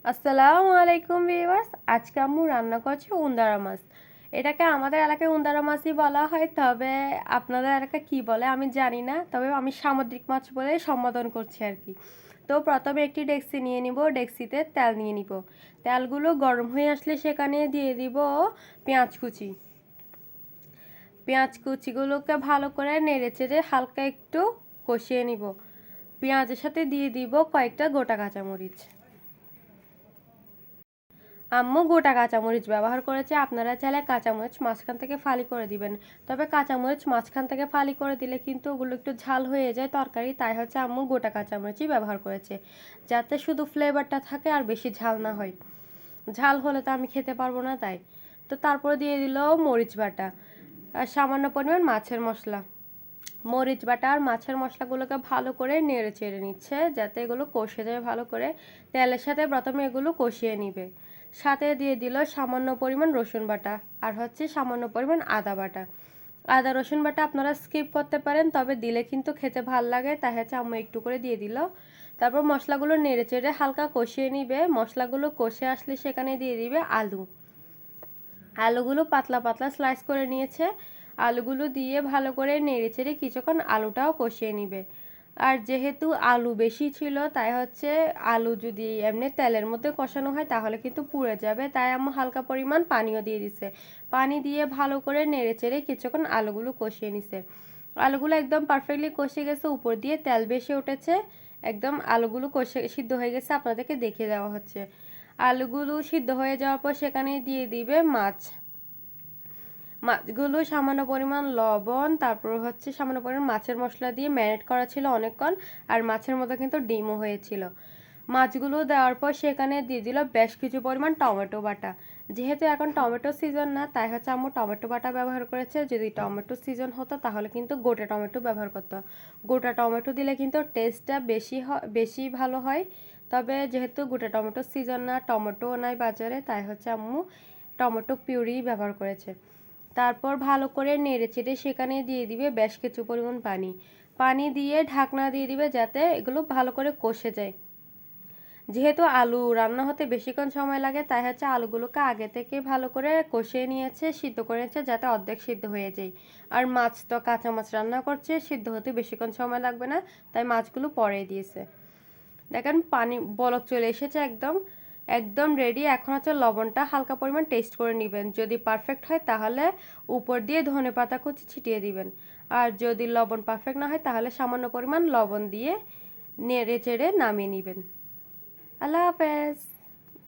আসসালামু আলাইকুম ভিউয়ার্স, আজকে আম্মু রান্না করছে উন্দারা মাছ। এটাকে আমাদের এলাকায় উন্দারা মাছই বলা হয়, তবে আপনাদের এলাকায় কি বলে আমি জানি না, তবে আমি সামুদ্রিক মাছ বলে সম্বোধন করছি আর কি। তো প্রথমে একটি ডেকচি নিয়ে নিব, ডেকচিতে তেল নিয়ে নিব। তেলগুলো গরম হয়ে আসলে সেখানে দিয়ে দিব পেঁয়াজ কুচি। পেঁয়াজ কুচিগুলোকে ভালো করে নেড়ে চেড়ে হালকা একটু কষিয়ে নিব। পেঁয়াজের সাথে দিয়ে দিব কয়েকটা গোটা কাঁচামরিচ। আম্মু গোটা কাঁচামরিচ ব্যবহার করেছে, আপনারা চাইলে কাঁচামরিচ মাঝখান থেকে ফালি করে দিবেন। তবে কাঁচামরিচ মাঝখান থেকে ফালি করে দিলে কিন্তু ওগুলো একটু ঝাল হয়ে যায় তরকারি, তাই হচ্ছে আম্মু গোটা কাঁচামরিচই ব্যবহার করেছে, যাতে শুধু ফ্লেভারটা থাকে আর বেশি ঝাল না হয়। ঝাল হলে তো আমি খেতে পারবো না, তাই। তো তারপরে দিয়ে দিল মরিচ বাটা আর সামান্য পরিমাণ মাছের মশলা। মরিচ বাটা আর মাছের মশলাগুলোকে ভালো করে নেড়ে চেড়ে নিচ্ছে, যাতে এগুলো কষে যায় ভালো করে। তেলের সাথে প্রথমে এগুলো কষিয়ে নিবে। সাথে দিয়ে দিল সামান্য পরিমাণ রসুন বাটা আর হচ্ছে সামান্য পরিমাণ আদা বাটা। আদা রসুন বাটা আপনারা স্কিপ করতে পারেন, তবে দিলে কিন্তু খেতে ভাল লাগে, তাই হচ্ছে আম্মু একটু করে দিয়ে দিল। তারপর মশলাগুলো নেড়ে চেড়ে হালকা কষিয়ে নিবে। মশলাগুলো কষে আসলে সেখানে দিয়ে দিবে আলু। আলুগুলো পাতলা পাতলা স্লাইস করে নিয়েছে। আলুগুলো দিয়ে ভালো করে নেড়েচেড়ে কিছুক্ষণ আলুটাও কষিয়ে নিবে। আর যেহেতু আলু বেশি ছিল, তাই হচ্ছে আলু যদি এমনি তেলের মধ্যে কষানো হয় তাহলে কিন্তু পুড়ে যাবে, তাই আম্মু হালকা পরিমাণ পানিও দিয়ে দিছে। পানি দিয়ে ভালো করে নেড়েচেড়ে কিছুক্ষণ আলুগুলো কষিয়ে নিছে। আলুগুলো একদম পারফেক্টলি কষে গেছে, উপর দিয়ে তেল বেশি উঠেছে, একদম আলুগুলো কষে সিদ্ধ হয়ে গেছে, আপনাদেরকে দেখে দেওয়া হচ্ছে। আলুগুলো সিদ্ধ হয়ে যাওয়ার পর সেখানে দিয়ে দিবে মাছ। মাছগুলো সামান্য পরিমাণ লবণ, তারপর হচ্ছে সামান্য পরিমাণ মাছের মশলা দিয়ে ম্যারিনেট করা ছিল অনেকক্ষণ, আর মাছের মধ্যে কিন্তু ডিমও হয়েছিল। মাছগুলো দেওয়ার পর সেখানে দিয়ে দিল বেশ কিছু পরিমাণ টমেটো বাটা। যেহেতু এখন টমেটো সিজন না, তাই হচ্ছে আম্মু টমেটো বাটা ব্যবহার করেছে। যদি টমেটো সিজন হতো তাহলে কিন্তু গোটা টমেটো ব্যবহার করতো। গোটা টমেটো দিলে কিন্তু টেস্টটা বেশি ভালো হয়। তবে যেহেতু গোটা টমেটো সিজন না, টমেটোও নাই বাজারে, তাই হচ্ছে আম্মু টমেটো পিউরি ব্যবহার করেছে। তারপর ভালো করে নেড়েচেড়ে সেখানে দিয়ে দিবে বেশ কিছু পরিমাণ পানি। পানি দিয়ে ঢাকনা দিয়ে দিবে যাতে এগুলো ভালো করে কষে যায়। যেহেতু আলু রান্না হতে বেশিক্ষণ সময় লাগে, তাই হচ্ছে আলুগুলোকে আগে থেকে ভালো করে কষিয়ে নিয়েছে, সিদ্ধ করেছে যাতে অর্ধেক সিদ্ধ হয়ে যায়। আর মাছ তো কাঁচা মাছ রান্না করছে, সিদ্ধ হতে বেশিক্ষণ সময় লাগবে না, তাই মাছগুলো পরে দিয়েছে। দেখেন পানি বলক চলে এসেছে, একদম একদম রেডি। এখন হচ্ছে লবণটা হালকা পরিমাণ টেস্ট করে নেবেন, যদি পারফেক্ট হয় তাহলে উপর দিয়ে ধনেপাতা কুচি ছিটিয়ে দিবেন। আর যদি লবণ পারফেক্ট না হয় তাহলে সামান্য পরিমাণ লবণ দিয়ে নেড়ে চেড়ে নামিয়ে নেবেন। আল্লাহ হাফেজ।